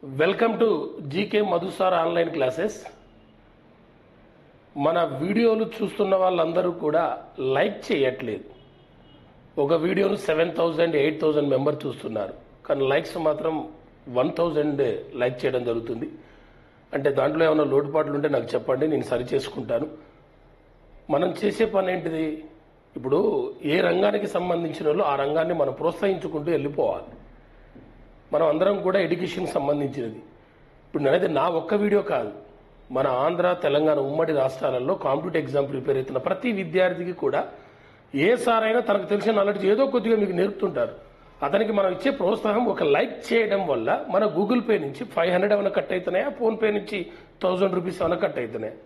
Welcome to GK Madhu sir online classes. మన వీడియోలు చూస్తున్న వాళ్ళందరూ కూడా లైక్ చేయట్లేదు. ఒక వీడియోను 7,000 8,000 మెంబర్ చూస్తున్నారు, కానీ లైక్స్ మాత్రం 1,000 లైక్ చేయడం జరుగుతుంది. అంటే దాంట్లో ఏమైనా లోటుపాట్లు ఉంటే నాకు చెప్పండి, నేను సరి చేసుకుంటాను. మనం చేసే పని ఏంటిది? ఇప్పుడు ఏ రంగానికి సంబంధించిన వాళ్ళు ఆ రంగాన్ని మనం ప్రోత్సహించుకుంటూ వెళ్ళిపోవాలి. మనం అందరం కూడా ఎడ్యుకేషన్కి సంబంధించినది. ఇప్పుడు నేనైతే నా ఒక్క వీడియో కాదు, మన ఆంధ్ర తెలంగాణ ఉమ్మడి రాష్ట్రాలలో కాంపిటేటివ్ ఎగ్జామ్ ప్రిపేర్ అవుతున్న ప్రతి విద్యార్థికి కూడా ఏ సార్ అయినా తనకు తెలిసిన నాలెడ్జ్ ఏదో కొద్దిగా మీకు నేర్పుతుంటారు. అతనికి మనం ఇచ్చే ప్రోత్సాహం ఒక లైక్ చేయడం వల్ల మన గూగుల్ పే నుంచి 500 ఏమైనా కట్ అవుతున్నాయా, ఫోన్పే నుంచి 1000 రూపీస్ ఏమైనా కట్ అవుతున్నాయా?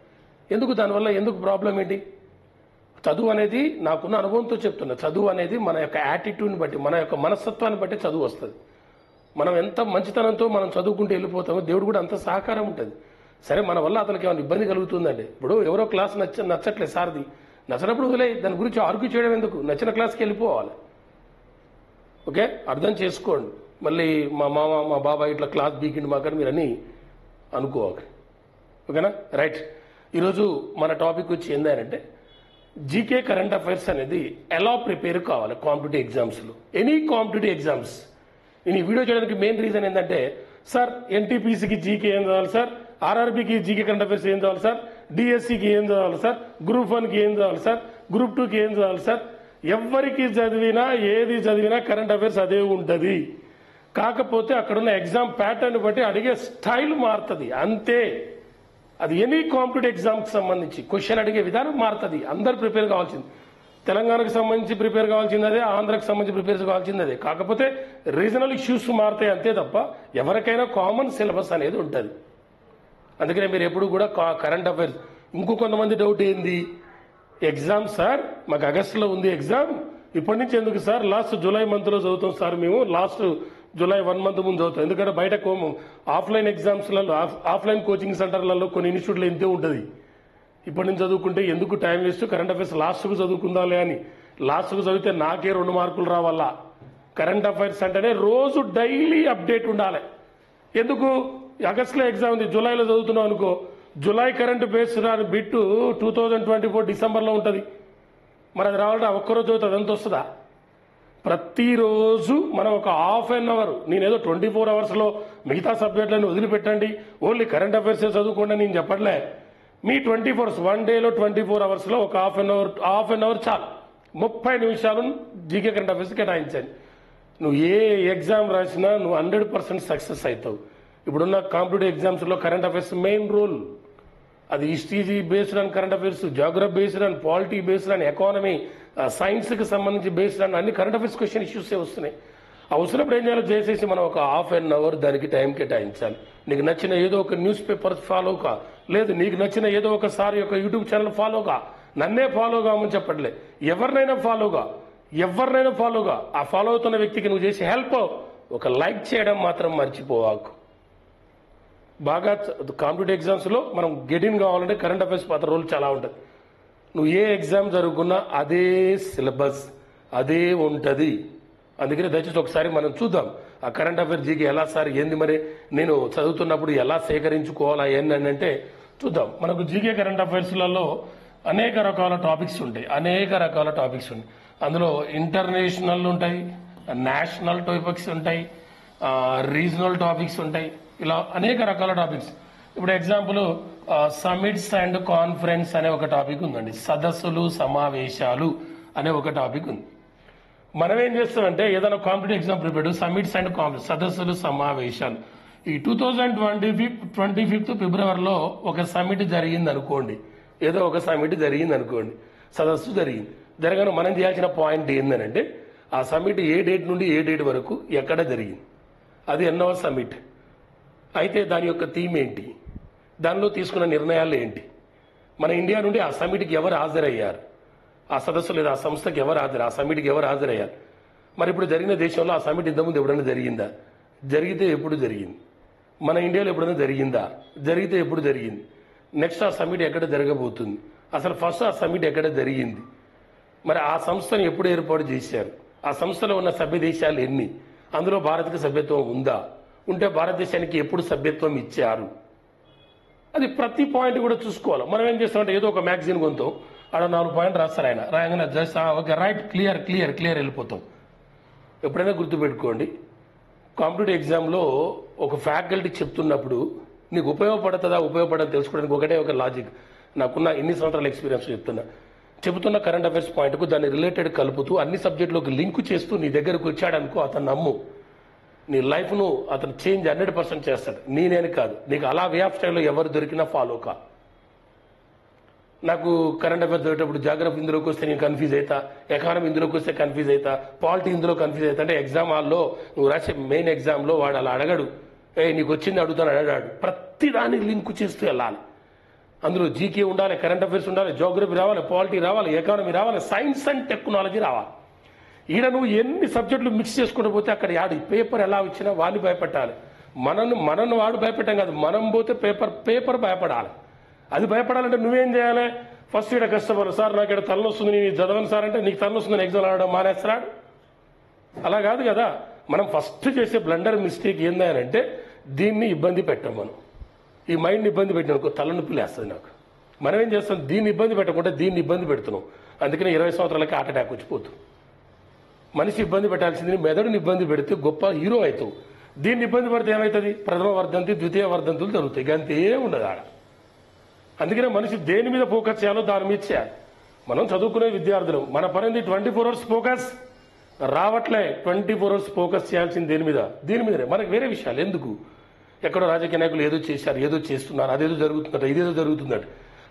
ఎందుకు? దానివల్ల ఎందుకు ప్రాబ్లం ఏంటి? చదువు అనేది నాకున్న అనుభవంతో చెప్తున్నా, చదువు అనేది మన యొక్క యాటిట్యూడ్ని బట్టి, మన యొక్క మనస్తత్వాన్ని బట్టి చదువు వస్తుంది. మనం ఎంత మంచితనంతో మనం చదువుకుంటూ వెళ్ళిపోతామో దేవుడు కూడా అంత సహకారం ఉంటుంది. సరే, మన వల్ల అతనికి ఏమైనా ఇబ్బంది కలుగుతుందండి. ఇప్పుడు ఎవరో క్లాస్ నచ్చట్లేదు సార్ది, నచ్చినప్పుడు వదిలే, దాని గురించి ఆర్గ్యూ చేయడం ఎందుకు? నచ్చిన క్లాస్కి వెళ్ళిపోవాలి. ఓకే, అర్థం చేసుకోండి. మళ్ళీ మా మామ మా బాబాయ్ ఇట్లా క్లాస్ బీకిండి మాకని మీరు అని అనుకోవాలి. ఓకేనా? రైట్. ఈరోజు మన టాపిక్ వచ్చి ఏంటంటే జీకే కరెంట్ అఫైర్స్ అనేది ఎలా ప్రిపేర్ కావాలి కాంపిటేటివ్ ఎగ్జామ్స్లో, ఎనీ కాంపిటేటివ్ ఎగ్జామ్స్. నేను ఈ వీడియో చేయడానికి మెయిన్ రీజన్ ఏంటంటే, సార్ ఎన్టీపీసీకి జీకే ఏం చదవాలి సార్, ఆర్ఆర్బీకి జీకే కరెంట్ అఫైర్స్ ఏం చదవాలి సార్, డిఎస్సికి ఏం చదవాలి సార్, గ్రూప్ 1కి ఏం చదవాలి సార్, గ్రూప్ 2కి ఏం చదవాలి సార్. ఎవరికి చదివినా ఏది చదివినా కరెంట్ అఫైర్స్ అదే ఉంటుంది. కాకపోతే అక్కడున్న ఎగ్జామ్ ప్యాటర్న్ బట్టి అడిగే స్టైల్ మారుతుంది, అంతే. అది ఎనీ కాంపిటేటివ్ ఎగ్జామ్కి సంబంధించి క్వశ్చన్ అడిగే విధానం మారుతుంది. అందరు ప్రిపేర్ కావాల్సింది. తెలంగాణకు సంబంధించి ప్రిపేర్ కావాల్సింది అదే, ఆంధ్రాకి సంబంధించి ప్రిపేర్ కావాల్సింది అదే. కాకపోతే రీజనల్ ఇష్యూస్ మారుతాయి అంతే తప్ప ఎవరికైనా కామన్ సిలబస్ అనేది ఉంటుంది. అందుకనే మీరు ఎప్పుడు కూడా కరెంట్ అఫైర్స్. ఇంకో కొంతమంది డౌట్ ఏంది, ఎగ్జామ్ సార్ మాకు ఆగస్టులో ఉంది ఎగ్జామ్, ఇప్పటి నుంచి ఎందుకు సార్, లాస్ట్ జూలై మంత్లో చదువుతాం సార్, మేము లాస్ట్ జూలై 1 మంత్ ముందు చదువుతాం. ఎందుకంటే బయట ఆఫ్లైన్ ఎగ్జామ్స్లలో ఆఫ్లైన్ కోచింగ్ సెంటర్లలో కొన్ని ఇన్స్టిట్యూట్లో ఇంతే ఉంటుంది. ఇప్పటి నుంచి చదువుకుంటే ఎందుకు టైం వేస్ట్, కరెంట్ అఫైర్స్ లాస్ట్కు చదువుకుందాలే అని. లాస్ట్కు చదివితే నాకే 2 మార్కులు రావాలా? కరెంట్ అఫైర్స్ అంటేనే రోజు డైలీ అప్డేట్ ఉండాలి. ఎందుకు? ఆగస్టులో ఎగ్జామ్ ఉంది, జూలైలో చదువుతున్నాం అనుకో, జూలై కరెంట్ బేస్ రాని బిట్టు 2024 డిసెంబర్లో ఉంటుంది. మరి అది రావాలంటే ఒక్కరోజు చదువుతుంది, ఎంత వస్తుందా? ప్రతిరోజు మనం ఒక హాఫ్ అన్ అవర్, నేనేదో 24 అవర్స్లో మిగతా సబ్జెక్టులను వదిలిపెట్టండి, ఓన్లీ కరెంట్ అఫైర్స్ చదువుకోండి అని నేను చెప్పట్లే. మీ 24 అవర్స్, 1 డేలో 24 అవర్స్లో ఒక హాఫ్ అన్ అవర్ చాలు. 30 నిమిషాలు జీకే కరెంట్ అఫైర్స్ కేటాయించండి. నువ్వు ఏ ఎగ్జామ్ రాసినా నువ్వు 100% సక్సెస్ అవుతావు. ఇప్పుడున్న కాంపిటేటివ్ ఎగ్జామ్స్లో కరెంట్ అఫైర్స్ మెయిన్ రోల్. అది history based on current affairs, geography based on, polity based on, economy, సైన్స్కి సంబంధించి బేస్డ్ ఆన్ అన్ని కరెంట్ అఫైర్స్ క్వశ్చన్ ఇష్యూసే వస్తున్నాయి. అవసరప్పుడు ఏం చేయాలో చేసేసి మనం ఒక హాఫ్ అన్ అవర్ దానికి టైం కేటాయించాలి. నీకు నచ్చిన ఏదో ఒక న్యూస్ పేపర్ ఫాలో కా, లేదు నీకు నచ్చిన ఏదో ఒక సార్ యొక్క యూట్యూబ్ ఛానల్ ఫాలో కా. నన్నే ఫాలో కామని చెప్పట్లే, ఎవరినైనా ఫాలోగా. ఆ ఫాలో అవుతున్న వ్యక్తికి నువ్వు చేసే హెల్ప్ ఒక లైక్ చేయడం మాత్రం మర్చిపోవాకు. బాగా కాంపిటేటివ్ ఎగ్జామ్స్లో మనం గెటిన్ కావాలంటే కరెంట్ అఫైర్స్ పాత్ర రోల్ చాలా ఉంటుంది. నువ్వు ఏ ఎగ్జామ్ జరుగుకున్నా అదే సిలబస్ అదే ఉంటుంది. అందుకనే దయచేసి ఒకసారి మనం చూద్దాం ఆ కరెంట్ అఫైర్స్ జీకే ఎలా సార్ ఏంది, మరి నేను చదువుతున్నప్పుడు ఎలా సేకరించుకోవాలా ఏంటని అంటే చూద్దాం. మనకు జీకే కరెంట్ అఫైర్స్లలో అనేక రకాల టాపిక్స్ ఉంటాయి. అందులో ఇంటర్నేషనల్ ఉంటాయి, నేషనల్ టాపిక్స్ ఉంటాయి, రీజనల్ టాపిక్స్ ఉంటాయి, ఇలా అనేక రకాల టాపిక్స్. ఇప్పుడు ఎగ్జాంపుల్ సమిట్స్ అండ్ కాన్ఫరెన్స్ అనే ఒక టాపిక్ ఉందండి. సదస్సులు సమావేశాలు అనే ఒక టాపిక్ ఉంది. మనం ఏం చేస్తామంటే ఏదైనా competitive exam prepare, summits and conference, సదస్సులు సమావేశాలు. ఈ 2025 ఫిబ్రవరిలో ఒక సమిట్ జరిగింది అనుకోండి, ఏదో ఒక సమిట్ జరిగింది అనుకోండి, సదస్సు జరగను మనం చేయాల్సిన పాయింట్ ఏంటంటే ఆ సమిట్ ఏ డేట్ నుండి ఏ డేట్ వరకు ఎక్కడ జరిగింది, అది ఎన్నవ సమిట్, అయితే దాని యొక్క థీమ్ ఏంటి, దానిలో తీసుకున్న నిర్ణయాలు ఏంటి, మన ఇండియా నుండి ఆ సమిట్కి ఎవరు హాజరయ్యారు, ఆ సదస్సు లేదా ఆ సంస్థకి ఎవరు ఆ సమిట్కి ఎవరు హాజరయ్యారు. మరి ఇప్పుడు జరిగిన దేశంలో ఆ సమిట్ ఇంతకుముందు ఎప్పుడైనా జరిగిందా, జరిగితే ఎప్పుడు జరిగింది, మన ఇండియాలో ఎప్పుడైనా జరిగిందా, జరిగితే ఎప్పుడు జరిగింది, నెక్స్ట్ ఆ సమిట్ ఎక్కడ జరగబోతుంది, అసలు ఫస్ట్ ఆ సమిట్ ఎక్కడ జరిగింది, మరి ఆ సంస్థను ఎప్పుడు ఏర్పాటు చేశారు, ఆ సంస్థలో ఉన్న సభ్య దేశాలు ఎన్ని, అందులో భారత్కి సభ్యత్వం ఉందా, ఉంటే భారతదేశానికి ఎప్పుడు సభ్యత్వం ఇచ్చారు? అది ప్రతి పాయింట్ కూడా చూసుకోవాలి. మనం ఏం చేస్తామంటే ఏదో ఒక మ్యాగజైన్ కొంటాం, ఆడ 4 పాయింట్ రాస్తారు, ఆయన రాగానే just okay right clear clear clear వెళ్ళిపోతాం. ఎప్పుడైనా గుర్తుపెట్టుకోండి, కాంపిటేటివ్ ఎగ్జామ్లో ఒక ఫ్యాకల్టీ చెప్తున్నప్పుడు నీకు ఉపయోగపడదని తెలుసుకోవడానికి ఒకటే ఒక లాజిక్. నాకున్న ఇన్ని సంవత్సరాల ఎక్స్పీరియన్స్ చెబుతున్న కరెంట్ అఫైర్స్ పాయింట్కు దాన్ని రిలేటెడ్ కలుపుతూ అన్ని సబ్జెక్టులోకి లింక్ చేస్తూ నీ దగ్గరకు వచ్చాడనుకో, అతను నమ్ము, నీ లైఫ్ను అతను చేంజ్ 100% చేస్తాడు. నేనేని కాదు, నీకు అలా వే ఆఫ్ స్టైల్లో ఎవరు దొరికినా ఫాలో కా. నాకు కరెంట్ అఫైర్స్ చదివేటప్పుడు జాగ్రఫీ ఇందులోకి వస్తే నేను కన్ఫ్యూజ్ అవుతా, ఎకానమీ ఇందులోకి వస్తే కన్ఫ్యూజ్ అవుతా, పాలిటీ ఇందులో కన్ఫ్యూజ్ అవుతా. అంటే ఎగ్జామ్ హాల్లో నువ్వు రాసే మెయిన్ ఎగ్జామ్లో వాడు అలా అడగడు, నీకు వచ్చింది అడుగుతాను అడగాడు. ప్రతి దానికి లింక్ చేస్తూ వెళ్ళాలి. అందులో జీకే ఉండాలి, కరెంట్ అఫైర్స్ ఉండాలి, జోగ్రఫీ రావాలి, పాలిటీ రావాలి, ఎకానమీ రావాలి, సైన్స్ అండ్ టెక్నాలజీ రావాలి. ఈడ నువ్వు ఎన్ని సబ్జెక్టులు మిక్స్ చేసుకుంటూ పోతే అక్కడ యాడు పేపర్ ఎలా వచ్చినా వాడిని భయపెట్టాలి. మనను వాడు భయపెట్టాం కాదు, మనం పోతే పేపర్ భయపడాలి. అది భయపడాలంటే నువ్వేం చేయాలి? ఫస్ట్ ఇక్కడ కష్టపడాలి. సార్ నాకు ఇక్కడ తలనొస్తుంది, నేను చదవను సార్ అంటే నీకు తలనొస్తుందని ఎగ్జామ్ ఆడడం మానేస్తాడు. అలా కాదు కదా. మనం ఫస్ట్ చేసే బ్లండర్ మిస్టేక్ ఏందంటే దీన్ని ఇబ్బంది పెట్టాం. మనం ఈ మైండ్ని ఇబ్బంది పెట్టిననుకో తలనొప్పి లేస్తుంది నాకు. మనం ఏం చేస్తాం? దీన్ని ఇబ్బంది పెట్టకుండా దీన్ని ఇబ్బంది పెడుతున్నాం. అందుకని 20 సంవత్సరాలకి హార్ట్ అటాక్ వచ్చిపోతుంది. మనిషి ఇబ్బంది పెట్టాల్సింది మెదడుని ఇబ్బంది పెడితే గొప్ప హీరో అవుతావు. దీన్ని ఇబ్బంది పడితే ఏమవుతుంది? ప్రథమ వర్ధంతి, ద్వితీయ వర్ధంతులు జరుగుతాయి. అంతే ఉండదు ఆడ. అందుకనే మనిషి దేని మీద ఫోకస్ చేయాలో దాని మీద చేయాలి. మనం చదువుకునే విద్యార్థులు, మన పనిది 24 hours ఫోకస్ రావట్లే. 24 hours ఫోకస్ చేయాల్సింది దేని మీద? దీని మీదనే. మనకు వేరే విషయాలు ఎందుకు? ఎక్కడో రాజకీయ నాయకులు ఏదో చేశారు, ఏదో చేస్తున్నారు, అదేదో జరుగుతుందట, ఇదేదో జరుగుతుందట.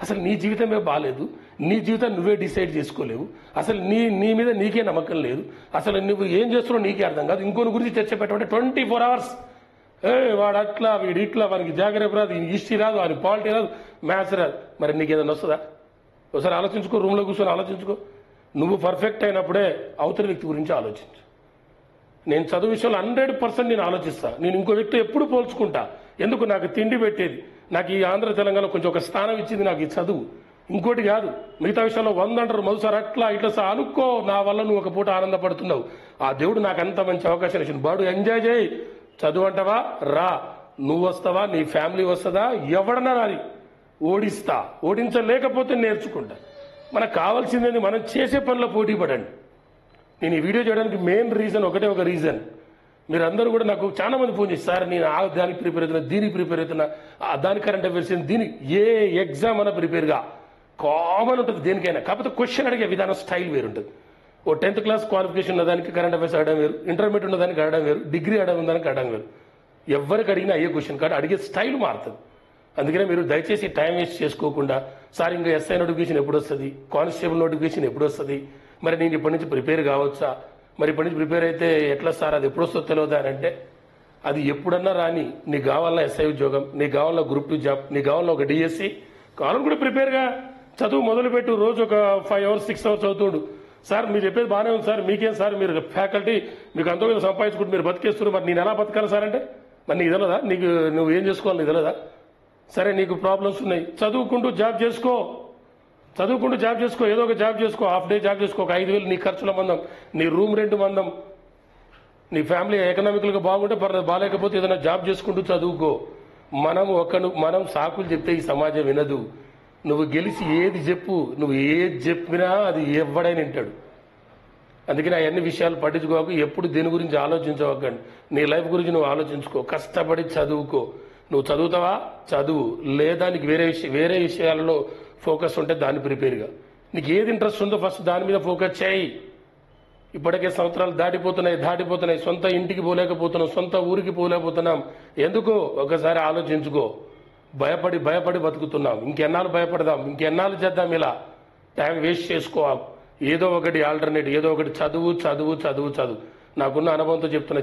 అసలు నీ జీవితమే బాగాలేదు, నీ జీవితం నువ్వే డిసైడ్ చేసుకోలేవు, అసలు నీ మీద నీకే నమ్మకం లేదు, అసలు నువ్వు ఏం చేస్తున్నావు నీకే అర్థం కాదు. ఇంకోని గురించి చర్చ పెట్టమంటే 24 hours వాడు అట్లా, వీడు ఇట్లా, వానికి జాగ్రత్త రాదు, హిస్టరీ రాదు, వానికి పాలిటీ రాదు, మ్యాథ్స్ రాదు. మరి నీకు ఏదైనా వస్తుందా? ఒకసారి ఆలోచించుకో, రూమ్లో కూర్చొని ఆలోచించుకో. నువ్వు పర్ఫెక్ట్ అయినప్పుడే అవతలి వ్యక్తి గురించి ఆలోచించు. నేను చదువు విషయంలో 100% నేను ఆలోచిస్తా. నేను ఇంకో వ్యక్తి ఎప్పుడు పోల్చుకుంటా. ఎందుకు? నాకు తిండి పెట్టేది, నాకు ఈ ఆంధ్ర తెలంగాణ కొంచెం ఒక స్థానం ఇచ్చింది నాకు ఈ చదువు. ఇంకోటి కాదు, మిగతా విషయంలో 100 అంటారు. మధుసారి అట్లా ఇట్లా సార్ అనుకో, నా వల్ల నువ్వు ఒక పూట ఆనందపడుతున్నావు. ఆ దేవుడు నాకు అంత మంచి అవకాశం ఇచ్చింది. బాడు ఎంజాయ్ చేయి. చదువు అంటావా రా, నువ్వు వస్తావా, నీ ఫ్యామిలీ వస్తుందా, ఎవడన్నా రాని ఓడిస్తా. ఓడించలేకపోతే నేర్చుకుంటా. మనకు కావాల్సింది మనం చేసే పనిలో పోటీ పడండి. నేను ఈ వీడియో చేయడానికి మెయిన్ రీజన్ ఒకటే ఒక రీజన్. మీరందరూ కూడా నాకు చాలా మంది ఫోన్ చేస్తారు, నేను దానికి ప్రిపేర్ అవుతున్నా, దీనికి ప్రిపేర్ అవుతున్నా, దాని కరెంట్ అఫైర్స్, దీనికి ఏ ఎగ్జామ్ అన్నా ప్రిపేర్గా కామన్ ఉంటుంది దేనికైనా. కాకపోతే క్వశ్చన్ అడిగే విధానం స్టైల్ వేరుంటుంది. ఓ 10th class క్వాలిఫికేషన్ ఉన్నదానికి కరెంట్ అఫైర్స్ అడగడం వేరు, ఇంటర్మీడియట్ ఉన్నదానికి అడగడం వేరు, డిగ్రీ ఉన్నదానికి అడగడం వేరు. ఎవరికి అడిగినా అయ్యే క్వశ్చన్ కాదు, అడిగే స్టైల్ మారుతుంది. అందుకనే మీరు దయచేసి టైం వేస్ట్ చేసుకోకుండా, సార్ ఇంకా ఎస్ఐ నోటిఫికేషన్ ఎప్పుడు వస్తుంది, కానిస్టేబుల్ నోటిఫికేషన్ ఎప్పుడు వస్తుంది, మరి నేను ఇప్పటి నుంచి ప్రిపేర్ కావచ్చా, మరి ఇప్పటి నుంచి ప్రిపేర్ అయితే ఎట్లా సార్, అది ఎప్పుడు వస్తుందో తెలియదా అని అంటే, అది ఎప్పుడన్నా రాని. నీకు కావాలన్నా ఎస్ఐ ఉద్యోగం, నీకు కావాలన్నా గ్రూప్ 2 జాబ్, నీకు కావాలన్నా ఒక డిఎస్సి కావాలని కూడా ప్రిపేర్గా చదువు మొదలుపెట్టు. రోజు ఒక 5 hours 6 hours చదువుతుండు. సార్ మీరు చెప్పేది బాగానే ఉంది సార్, మీకేం సార్, మీరు ఫ్యాకల్టీ, మీకు అంత మీద సంపాదించుకుంటూ మీరు బతికేస్తున్నారు, మరి నేను ఎలా బతకాలి సార్ అంటే, మరి నీకు తెలియదా, నీకు నువ్వు ఏం చేసుకోవాలి నీకు తెలియదా? సరే నీకు ప్రాబ్లమ్స్ ఉన్నాయి, చదువుకుంటూ జాబ్ చేసుకో, ఏదో ఒక జాబ్ చేసుకో, హాఫ్ డే జాబ్ చేసుకో, ఒక 5,000 నీ ఖర్చుల మందం, నీ రూమ్ రెంట్ మందం, నీ ఫ్యామిలీ ఎకనామికల్గా బాగుంటే పర్లేదు, బాగాలేకపోతే ఏదైనా జాబ్ చేసుకుంటూ చదువుకో. మనం సాకులు చెప్తే ఈ సమాజం వినదు. నువ్వు గెలిచి ఏది చెప్పు, నువ్వు ఏది చెప్పినా అది ఎవడైనా వింటాడు. అందుకని అవన్నీ విషయాలు పట్టించుకోకు, ఎప్పుడు దేని గురించి ఆలోచించవద్దండి. నీ లైఫ్ గురించి నువ్వు ఆలోచించుకో, కష్టపడి చదువుకో. నువ్వు చదువుతావా చదువు, లేదా నీకు వేరే విషయాలలో ఫోకస్ ఉంటే దాన్ని ప్రిపేర్గా. నీకు ఏది ఇంట్రెస్ట్ ఉందో ఫస్ట్ దాని మీద ఫోకస్ చేయి. ఇప్పటికే సంవత్సరాలు దాటిపోతున్నాయి, సొంత ఇంటికి పోలేకపోతున్నాం, సొంత ఊరికి పోలేకపోతున్నాం. ఎందుకు? ఒకసారి ఆలోచించుకో. భయపడి బతుకుతున్నాం. ఇంకెన్నాళ్ళు భయపడదాం, ఇంకెన్నాళ్ళు చేద్దాం ఇలా? టైం వేస్ట్ చేసుకోవాలి. ఏదో ఒకటి ఆల్టర్నేట్, ఏదో ఒకటి చదువు. నాకున్న అనుభవంతో చెప్తున్నా,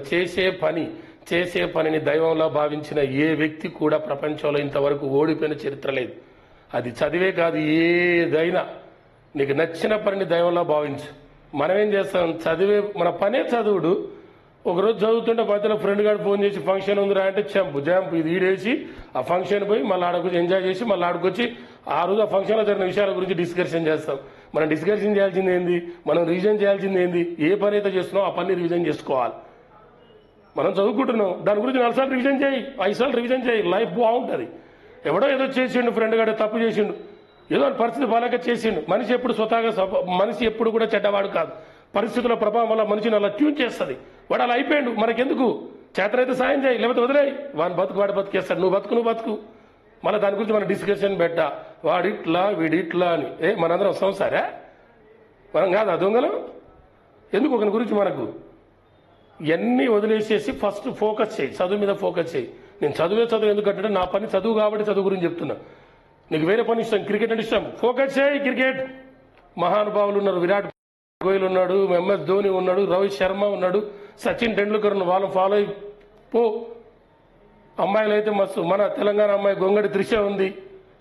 చేసే పనిని దైవంలా భావించిన ఏ వ్యక్తి కూడా ప్రపంచంలో ఇంతవరకు ఓడిపోయిన చరిత్ర లేదు. అది చదివే కాదు, ఏదైనా నీకు నచ్చిన పనిని దైవంలా భావించు. మనం ఏం చేస్తాం? మన పనే చదువుడు. ఒకరోజు చదువుతుంటే మధ్యలో ఫ్రెండ్ గారు ఫోన్ చేసి ఫంక్షన్ ఉందిరా అంటే జంప్ ఇది ఈడేసి ఆ ఫంక్షన్ పోయి మళ్ళీ ఆడకొచ్చి ఎంజాయ్ చేసి మళ్ళీ ఆడుకొచ్చి ఆ రోజు ఆ ఫంక్షన్లో జరిగిన విషయాల గురించి డిస్కషన్ చేస్తాం. మనం డిస్కషన్ చేయాల్సింది ఏంది, మనం రివిజన్ చేయాల్సింది ఏంది, ఏ పని అయితే చేస్తున్నామో ఆ పని రివిజన్ చేసుకోవాలి. మనం చదువుకుంటున్నాం, దాని గురించి 4 సార్లు రివిజన్ చేయి, 5 సార్లు రివిజన్ చేయి, లైఫ్ బాగుంటుంది. ఎవడో ఏదో చేసిండు, ఫ్రెండ్ గారు తప్పు చేసిండు, ఏదో పరిస్థితి బాగాలేక చేసిండు. మనిషి ఎప్పుడు కూడా చెడ్డవాడు కాదు. పరిస్థితుల ప్రభావం వల్ల మనిషిని అలా ట్యూన్ చేస్తుంది. వాడు అలా అయిపోయాడు. మనకెందుకు? చేతనైతే సాయం చేయి, లేకపోతే వదిలేయి. వాడు బతికేస్తాడు, నువ్వు బతుకు. మళ్ళీ దాని గురించి మనం డిస్కషన్ పెట్టా, వాడిట్లా వీడిట్లా అని. మనందరం సంసారా? మనం కాదా దొంగలం? ఎందుకు ఒకరి గురించి మనకు? ఇవన్నీ వదిలేసేసి ఫస్ట్ ఫోకస్ చేయి, చదువు మీద ఫోకస్ చేయి. నేను చదువు ఎందుకంటే నా పని చదువు కాబట్టి చదువు గురించి చెప్తున్నా. నీకు వేరే పని ఇష్టం, క్రికెట్ అంటే ఇష్టం, ఫోకస్ చేయి క్రికెట్. మహానుభావులు ఉన్నారు, విరాట్ కోహ్లీ ఉన్నాడు, MS ధోని ఉన్నాడు, రోహిత్ శర్మ ఉన్నాడు, సచిన్ టెండూల్కర్ ఉన్నాడు, వాళ్ళని ఫాలో అయి పో. అమ్మాయిలు అయితే మస్తు, మన తెలంగాణ అమ్మాయి గొంగడి త్రిష ఉంది,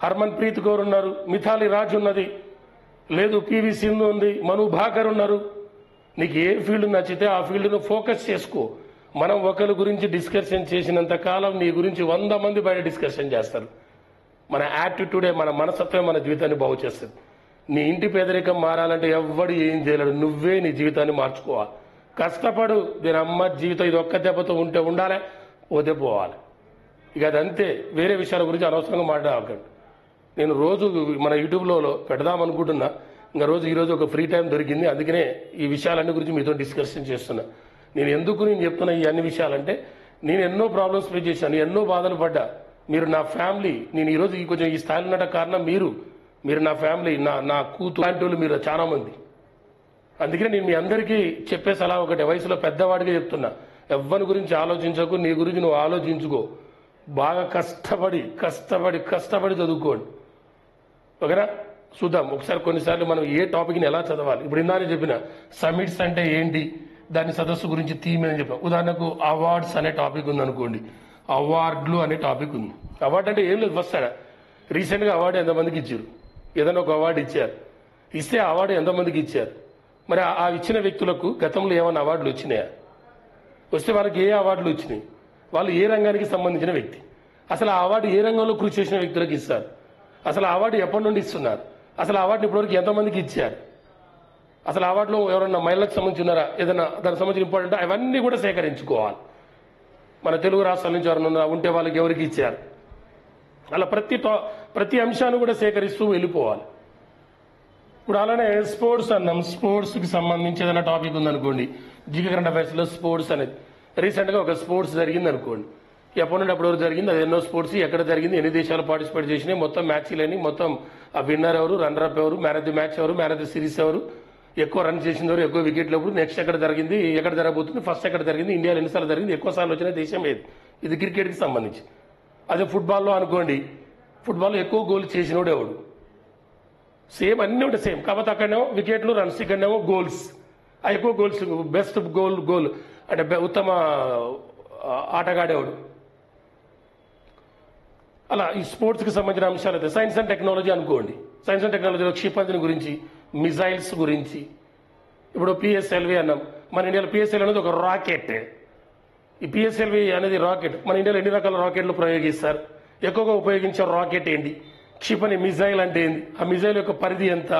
హర్మన్ ప్రీత్ కౌర్ ఉన్నారు, మిథాలి రాజ్ ఉన్నది, లేదు PV సింధు ఉంది, మను భాకర్ ఉన్నారు. నీకు ఏ ఫీల్డ్ నచ్చితే ఆ ఫీల్డ్ను ఫోకస్ చేసుకో. మనం ఒకరి గురించి డిస్కషన్ చేసినంత కాలం నీ గురించి 100 మంది బయట డిస్కషన్ చేస్తారు. మన యాటిట్యూడే, మన మనస్తత్వమే మన జీవితాన్ని బాగు చేస్తుంది. నీ ఇంటి పేదరికం మారాలంటే ఎవ్వడు ఏం చేయలేడు, నువ్వే నీ జీవితాన్ని మార్చుకోవాలి. కష్టపడు. దీని అమ్మ జీవితం ఇది ఒక్క దెబ్బతో ఉంటే ఉండాలి, పోతే పోవాలి. ఇక అదంతే. వేరే విషయాల గురించి అనవసరంగా మాట్లాడకండి. నేను రోజు మన యూట్యూబ్లో పెడదాం అనుకుంటున్నా. ఇంకా ఈరోజు ఒక ఫ్రీ టైం దొరికింది, అందుకనే ఈ విషయాలన్నీ గురించి మీతో డిస్కషన్ చేస్తున్నా. నేను చెప్తున్నా ఈ అన్ని విషయాలంటే, నేను ఎన్నో ప్రాబ్లమ్స్ ఫేస్ చేశాను, ఎన్నో బాధలు పడ్డా. మీరు నా ఫ్యామిలీ. నేను ఈరోజు కొంచెం ఈ స్థాయిలో ఉన్న కారణం మీరు నా ఫ్యామిలీ, నా కూతురు లాంటి వాళ్ళు మీరు చాలా మంది. అందుకనే నేను మీ అందరికీ చెప్పే సలహా ఒకటే, వయసులో పెద్దవాడిగా చెప్తున్నా. ఎవ్వరి గురించి ఆలోచించకు, నీ గురించి నువ్వు ఆలోచించుకో. బాగా కష్టపడి చదువుకోండి. ఓకేనా? చూద్దాం ఒకసారి. కొన్నిసార్లు మనం ఏ టాపిక్ని ఎలా చదవాలి. ఇప్పుడు ఇందాక చెప్పిన సమిట్స్ అంటే ఏంటి, దాని సదస్సు గురించి థీమ్ అని చెప్పాం. ఉదాహరణకు అవార్డ్స్ అనే టాపిక్ ఉందనుకోండి, అవార్డులు అనే టాపిక్ ఉంది. అవార్డు అంటే ఏం లేదు, ఫస్ట్ రీసెంట్గా అవార్డు ఎంతమందికి ఇచ్చారు? ఏదైనా ఒక అవార్డు ఇచ్చారు, ఇస్తే ఆ అవార్డు ఎంతమందికి ఇచ్చారు? మరి ఆ ఇచ్చిన వ్యక్తులకు గతంలో ఏమైనా అవార్డులు వచ్చినాయా? వస్తే వాళ్ళకి ఏ అవార్డులు వచ్చినాయి? వాళ్ళు ఏ రంగానికి సంబంధించిన వ్యక్తి? అసలు ఆ అవార్డు ఏ రంగంలో కృషి చేసిన వ్యక్తులకు ఇస్తారు? అసలు ఆ అవార్డు ఎప్పటి నుండి ఇస్తున్నారు? అసలు ఆ అవార్డుని ఇప్పటివరకు ఎంతమందికి ఇచ్చారు? అసలు అవార్డులో ఎవరన్నా మహిళలకు సంబంధించి ఉన్నారా? ఏదైనా దానికి సంబంధించిన ఇంపార్టెంట్ అవన్నీ కూడా సేకరించుకోవాలి. మన తెలుగు రాష్ట్రాల నుంచి ఎవరైనా ఉంటే వాళ్ళకి ఎవరికి ఇచ్చారు? అలా ప్రతి అంశాన్ని కూడా సేకరిస్తూ వెళ్ళిపోవాలి. ఇప్పుడు అలానే స్పోర్ట్స్ అన్నాం. స్పోర్ట్స్కి సంబంధించి ఏదైనా టాపిక్ ఉందనుకోండి, జీకే కరెంట్ అఫైర్స్లో స్పోర్ట్స్ అనేది రీసెంట్గా ఒక స్పోర్ట్స్ జరిగింది అనుకోండి. ఎప్పటి నుండి అప్పటి వరకు జరిగింది, అది ఎన్నో స్పోర్ట్స్, ఎక్కడ జరిగింది, ఎన్ని దేశాలు పార్టిసిపేట్ చేసినాయి, మొత్తం మ్యాచ్లని, మొత్తం ఆ విన్నర్ ఎవరు, రన్నర్ అప్ ఎవరు, మ్యాన్ ఆఫ్ ది మ్యాచ్ ఎవరు, మ్యాన్ ఆఫ్ ది సిరీస్ ఎవరు, ఎక్కువ రన్ చేసింది ఎవరు, ఎక్కువ వికెట్లు ఎవరు, నెక్స్ట్ ఎక్కడ జరిగింది, ఎక్కడ జరగబోతుంది, ఫస్ట్ ఎక్కడ జరిగింది, ఇండియాలో ఎన్నిసార్లు జరిగింది, ఎక్కువ సార్లు వచ్చిన దేశం ఏది. ఇది క్రికెట్కి సంబంధించి. అదే ఫుట్బాల్లో అనుకోండి, ఫుట్బాల్లో ఎక్కువ గోల్ చేసినోడు ఎవడు? సేమ్ అన్నీ ఉంటాయి సేమ్, కాకపోతే అక్కడనేమో వికెట్లు, రన్స్, ఇక్కడనేమో గోల్స్. ఆ ఎక్కువ గోల్స్, బెస్ట్ గోల్ అంటే ఉత్తమ ఆటగాడేవాడు. అలా ఈ స్పోర్ట్స్కి సంబంధించిన అంశాలు అయితే సైన్స్ అండ్ టెక్నాలజీ అనుకోండి. సైన్స్ అండ్ టెక్నాలజీలో క్షిపణిని గురించి, మిజైల్స్ గురించి. ఇప్పుడు PSLV అన్నాం. మన ఇండియాలో PSLV అనేది ఒక రాకెట్. ఈ PSLV అనేది రాకెట్. మన ఇండియాలో ఎన్ని రకాల రాకెట్లు ప్రయోగిస్తారు? ఎక్కువగా ఉపయోగించే రాకెట్ ఏంటి? క్షిపణి మిజైల్ అంటే ఏంటి? ఆ మిజైల్ యొక్క పరిధి ఎంత?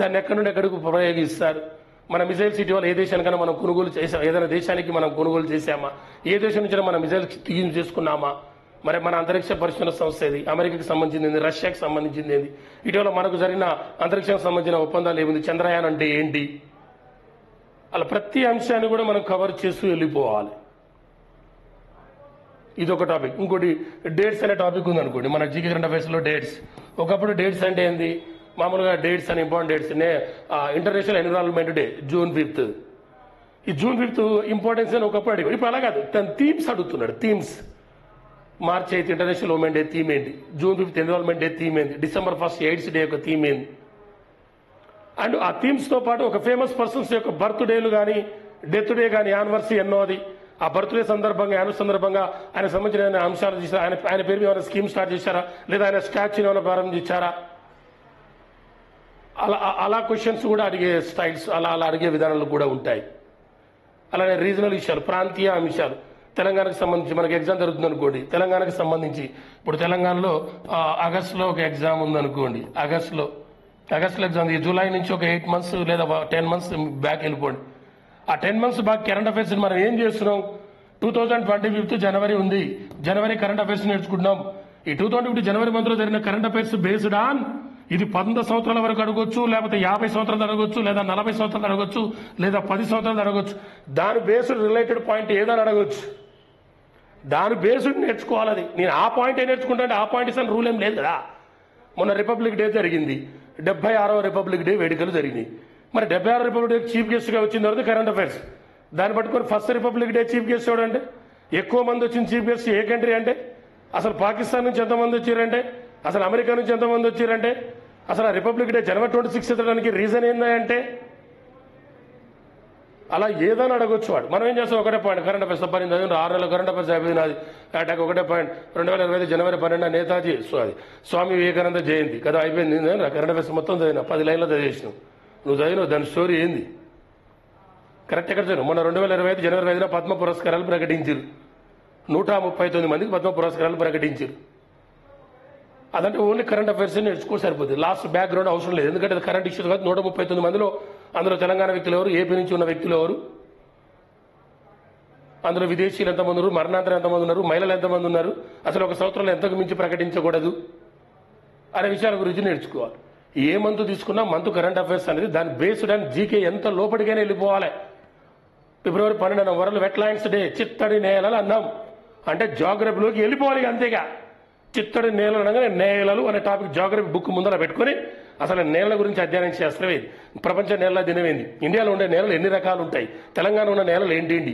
దాన్ని ఎక్కడి నుండి ఎక్కడికి ప్రయోగిస్తారు? మన మిజైల్స్ ఇటీవల ఏ దేశానికైనా మనం కొనుగోలు చేసాం? ఏదైనా దేశానికి మనం కొనుగోలు చేశామా? ఏ దేశం నుంచి మనం మిజైల్స్ యూజ్ చేసుకున్నామా? మరి మన అంతరిక్ష పరిశోధన సంస్థ ఏది? అమెరికాకి సంబంధించింది, రష్యాకి సంబంధించింది ఏంది? ఇటీవల మనకు జరిగిన అంతరిక్షానికి సంబంధించిన ఒప్పందాలు ఏముంది? చంద్రయాన్ అంటే ఏంటి? అలా ప్రతి అంశాన్ని కూడా మనం కవర్ చేస్తూ వెళ్ళిపోవాలి. ఇది ఒక టాపిక్. ఇంకోటి డేట్స్ అనే టాపిక్ ఉంది అనుకోండి. మన జీకే కరెంట్ అఫైర్స్లో డేట్స్. ఒకప్పుడు డేట్స్ అంటే ఏంది? మామూలుగా డేట్స్ అని important dates international environment day June 5th. ఈ June 5th ఇంపార్టెన్స్ అని ఒకప్పుడు అడిగాడు. ఇప్పుడు అలా కాదు, తన థీమ్స్ అడుగుతున్నాడు. Themes. March 8th international women day theme ఏంటి? June 5th environment day theme ఏంటి? December 1st ఎయిడ్స్ డే యొక్క థీమ్ ఏంటి? అండ్ ఆ థీమ్స్తో పాటు ఒక ఫేమస్ పర్సన్స్ యొక్క బర్త్డేలు కానీ, డెత్ డే కానీ, యానివర్సరీ ఎన్నో అది. ఆ బర్త్డే సందర్భంగా, యానివర్సరీ సందర్భంగా ఆయన సంబంధించిన అంశాలు చేశారా? ఆయన పేరు ఏమైనా స్కీమ్ స్టార్ట్ చేశారా? లేదా ఆయన స్టాచ్యూని ఏమైనా ప్రారంభించారా? అలా క్వశ్చన్స్ కూడా అడిగే స్టైల్స్, అలా అడిగే విధానాలు కూడా ఉంటాయి. అలానే రీజనల్ విషయాలు, ప్రాంతీయ అంశాలు. తెలంగాణకు సంబంధించి మనకి ఎగ్జామ్ జరుగుతుంది అనుకోండి. తెలంగాణకు సంబంధించి ఇప్పుడు తెలంగాణలో ఆగస్టులో ఒక ఎగ్జామ్ ఉందనుకోండి. ఆగస్టులో ఎగ్జామ్. జూలై నుంచి ఒక 8 months లేదా 10 months బ్యాక్ వెళ్ళిపోండి. ఆ 10 months బ్యాక్ కరెంట్ అఫైర్స్ మనం ఏం చేస్తున్నాం? 2025 జనవరి ఉంది. జనవరి కరెంట్ అఫైర్స్ నేర్చుకుంటున్నాం. ఈ 2020 జనవరి మంత్లో జరిగిన కరెంట్ అఫైర్స్ బేస్డ్ ఆన్ ఇది 100 సంవత్సరాల వరకు అడగొచ్చు, లేకపోతే 50 సంవత్సరాలు అడగొచ్చు, లేదా 40 సంవత్సరాలు అడగొచ్చు, లేదా 10 సంవత్సరాలు అడగొచ్చు. దాని బేస్డ్ రిలేటెడ్ పాయింట్ ఏదని అడగొచ్చు. దాని బేస్డ్ నేర్చుకోవాలి. అది నేను ఆ పాయింట్ నేర్చుకుంటా అంటే ఆ పాయింట్ ఇస్తాను రూల్ ఏం లేదు కదా. మొన్న రిపబ్లిక్ డే జరిగింది, 76వ రిపబ్లిక్ డే వేడుకలు జరిగినాయి. మరి 76వ రిపబ్లిక్ డే చీఫ్ గెస్ట్గా వచ్చిన తర్వాత కరెంట్ అఫైర్స్ దాన్ని పట్టుకొని first republic day chief guest ఎవడంటే, ఎక్కువ మంది వచ్చిన చీఫ్ గెస్ట్ ఏ కంట్రీ అంటే, అసలు పాకిస్తాన్ నుంచి ఎంతమంది వచ్చారంటే, అసలు అమెరికా నుంచి ఎంతమంది వచ్చారంటే, అసలు ఆ రిపబ్లిక్ డే జనవరి 26 ఎత్తడానికి రీజన్ ఏంటంటే అలా ఏదని అడగొచ్చు వాడు. మనం ఏం చేస్తాం, ఒకటే పాయింట్ కరెంట్ అఫైర్స్ 6 నెలల కరెంట్ అఫైర్స్ అయిపోయింది. నాది అటాక్ ఒకటే పాయింట్ 2025 జనవరి 12 నేతాజీ స్వామి వివేకానంద జయంతి కదా అయిపోయింది. కరెంట్ అఫైర్స్ మొత్తం చదివిన 10 లైన్లో చదివేసినావు. నువ్వు చదివినావు, దాని స్టోరీ ఏంది కరెక్ట్ ఎక్కడ చదివావు? మొన్న 2025 జనవరి 5న పద్మ పురస్కారాలు ప్రకటించారు. 139 మందికి పద్మ పురస్కారాలు ప్రకటించారు. అదంటే ఓన్లీ కరెంట్ అఫైర్స్ నేర్చుకో సరిపోతుంది. లాస్ట్ బ్యాక్గ్రౌండ్ అవసరం లేదు, ఎందుకంటే అది కరెంట్ ఇష్యూస్ కాదు. 139 మందిలో అందులో తెలంగాణ వ్యక్తులు ఎవరు, ఏపీ నుంచి ఉన్న వ్యక్తులు ఎవరు, అందులో విదేశీయులు ఎంతమంది ఉన్నారు, మరణాంతరం ఎంతమంది ఉన్నారు, మహిళలు ఎంతమంది ఉన్నారు, అసలు ఒక సంవత్సరంలో ఎంతకు మించి ప్రకటించకూడదు అనే విషయాల గురించి నేర్చుకోవాలి. ఏ మంత్ తీసుకున్నా మంత్ కరెంట్ అఫైర్స్ అనేది దాని బేస్డ్ అండ్ జీకే ఎంత లోపలికైనా వెళ్ళిపోవాలి. ఫిబ్రవరి 12న వరల్డ్ వెట్లాండ్స్ డే, చిత్తడి నేలలు అన్నాం అంటే జాగ్రఫీలోకి వెళ్ళిపోవాలి. అంతేగా చిత్తడి నేలలు అనగానే నేలలు అనే టాపిక్ జాగ్రఫీ బుక్ ముందర పెట్టుకుని అసలు నేలల గురించి అధ్యయనం చేస్తామే. ప్రపంచ నేలల దినమేంది, ఇండియాలో ఉండే నేలలు ఎన్ని రకాలు ఉంటాయి, తెలంగాణ ఉన్న నేలలు ఏంటేంటి,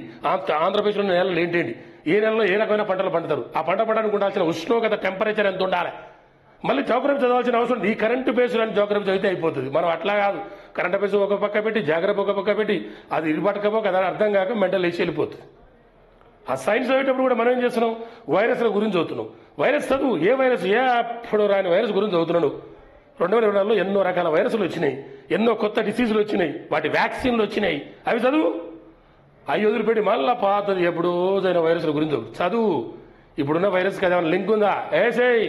ఆంధ్రప్రదేశ్లో ఉన్న నేలలు ఏంటేంటి, ఏ నెలలో ఏ రకమైన పంటలు పండుతారు, ఆ పంట పండడానికి ఉండాల్సిన ఉష్ణోగ్రత టెంపరేచర్ ఎంత ఉండాలి, మళ్ళీ జాగ్రఫీ చదవాల్సిన అవసరం ఈ కరెంట్ బేస్డ్ అని జాగ్రఫీ చదివితే అయిపోతుంది. మనం అట్లా కాదు, కరెంట్ బేస్ ఒక పక్క పెట్టి జాగ్రఫీ ఒక పక్క పెట్టి అది ఇరుపట్టకపోక అది అర్థం కాక మెంటల్ వేసి వెళ్ళిపోతుంది. ఆ సైన్స్ చదివేటప్పుడు కూడా మనం ఏం చేస్తున్నాం, వైరస్ల గురించి చదువుతున్నాం. వైరస్ చదువు, ఏ వైరస్, ఏ అప్పుడు రాని వైరస్ గురించి చదువుతున్నాడు. 2020లో ఎన్నో రకాల వైరస్లు వచ్చినాయి, ఎన్నో కొత్త డిసీజులు వచ్చినాయి, వాటి వ్యాక్సిన్లు వచ్చినాయి, అవి చదువు. అవి వదిలిపెట్టి మళ్ళా పాతది ఎప్పుడో అయిన వైరస్ల గురించి చదువు. ఇప్పుడున్న వైరస్కి ఏమైనా లింక్ ఉందా, ఏసేయ్.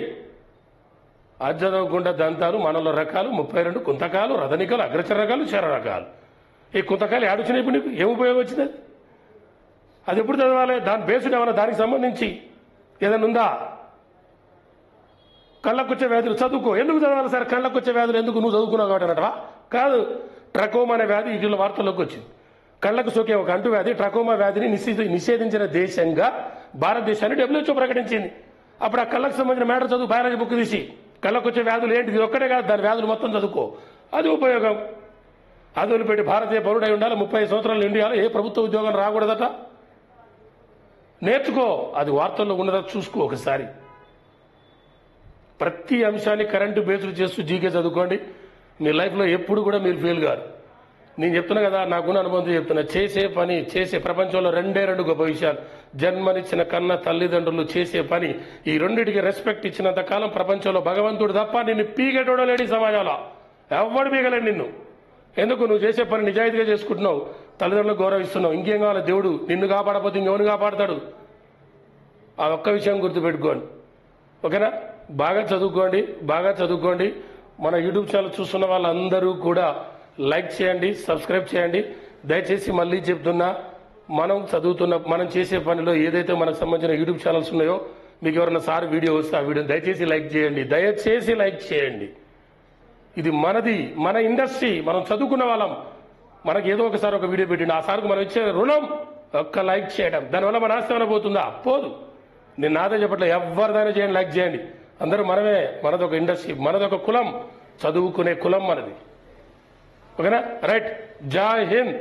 అది చదవకుండా దంతాలు, మనలో రకాలు 32 కుంతకాలు, రథనికలు, అగ్రచర రకాలు, చర రకాలు. ఈ కుంతకాలు ఆడుచున్నాయి. ఇప్పుడు నీకు ఏం ఉపయోగం వచ్చింది? అది ఎప్పుడు చదవాలి? దాని బేస్డ్ ఏమన్నా దానికి సంబంధించి ఏదైనా ఉందా? కళ్ళకొచ్చే వ్యాధులు చదువుకో. ఎందుకు చదవాలి సార్ కళ్ళకొచ్చే వ్యాధులు? ఎందుకు నువ్వు చదువుకున్నావు కాబట్టి అంటవా? కాదు, ట్రకోమా అనే వ్యాధి ఇటీవల వార్తల్లోకి వచ్చింది. కళ్ళకు సోకే ఒక అంటు వ్యాధి, ట్రకోమా వ్యాధిని నిషేధించిన దేశంగా భారతదేశాన్ని WHO ప్రకటించింది. అప్పుడు ఆ కళ్ళకు సంబంధించిన మ్యాటర్ చదువు, బయాలజీ బుక్ తీసి కళ్ళకు వచ్చే వ్యాధులు ఏంటిది ఒక్కటే కాదు, దాని వ్యాధులు మొత్తం చదువుకో. అది ఉపయోగం. అది వదిలిపెట్టి భారతీయ పౌరుడై ఉండాలి, 35 సంవత్సరాలు ఇండియాలో ఏ ప్రభుత్వ ఉద్యోగం రాకూడదట. నేర్చుకో, అది వార్తల్లో ఉన్నదా చూసుకో ఒకసారి. ప్రతి అంశాన్ని కరెంటు బేస్డ్ చేస్తూ జీకే చదువుకోండి. మీ లైఫ్లో ఎప్పుడు కూడా మీరు ఫెయిల్ కాదు. నేను చెప్తున్నా కదా, నాకున్న అనుభవంతో చెప్తున్నా. చేసే పని, చేసే ప్రపంచంలో 2 గొప్ప విషయాలు. జన్మనిచ్చిన కన్న తల్లిదండ్రులు చేసే పని, ఈ రెండింటికి రెస్పెక్ట్ ఇచ్చినంత కాలం ప్రపంచంలో భగవంతుడు తప్ప నిన్ను పీకేటోడో లేడు ఈ సమాజంలో. ఎవడు పీకలేడు నిన్ను. ఎందుకు? నువ్వు చేసే పని నిజాయితీగా చేసుకుంటున్నావు, తల్లిదండ్రులకు గౌరవిస్తున్నావు. ఇంకేం కావాలి? దేవుడు నిన్ను కాపాడకపోతే ఇంకెవరు కాపాడతాడు? ఆ ఒక్క విషయం గుర్తుపెట్టుకోండి, ఓకేనా? బాగా చదువుకోండి, బాగా చదువుకోండి. మన యూట్యూబ్ ఛానల్ చూస్తున్న వాళ్ళందరూ కూడా లైక్ చేయండి, సబ్స్క్రైబ్ చేయండి. దయచేసి మళ్ళీ చెప్తున్నా, మనం చేసే పనిలో ఏదైతే మనకు సంబంధించిన యూట్యూబ్ ఛానల్స్ ఉన్నాయో, మీకు ఎవరైనా సార్ వీడియో వస్తే ఆ వీడియోని దయచేసి లైక్ చేయండి, దయచేసి లైక్ చేయండి. ఇది మనది, మన ఇండస్ట్రీ, మనం చదువుకున్న వాళ్ళం. మనకి ఏదో ఒకసారి ఒక వీడియో పెట్టిండి, ఆ సార్కు మనం ఇచ్చే రుణం ఒక్క లైక్ చేయడం. దానివల్ల మన ఆస్తి ఏమైనా పోతుందా? పోదు. నేను నాదే చెప్పట్లే, ఎవరిదైనా చేయండి, లైక్ చేయండి. అందరూ మనమే, మనదొక ఇండస్ట్రీ, మనదొక కులం, చదువుకునే కులం మనది, ఓకేనా? రైట్, జై హింద్.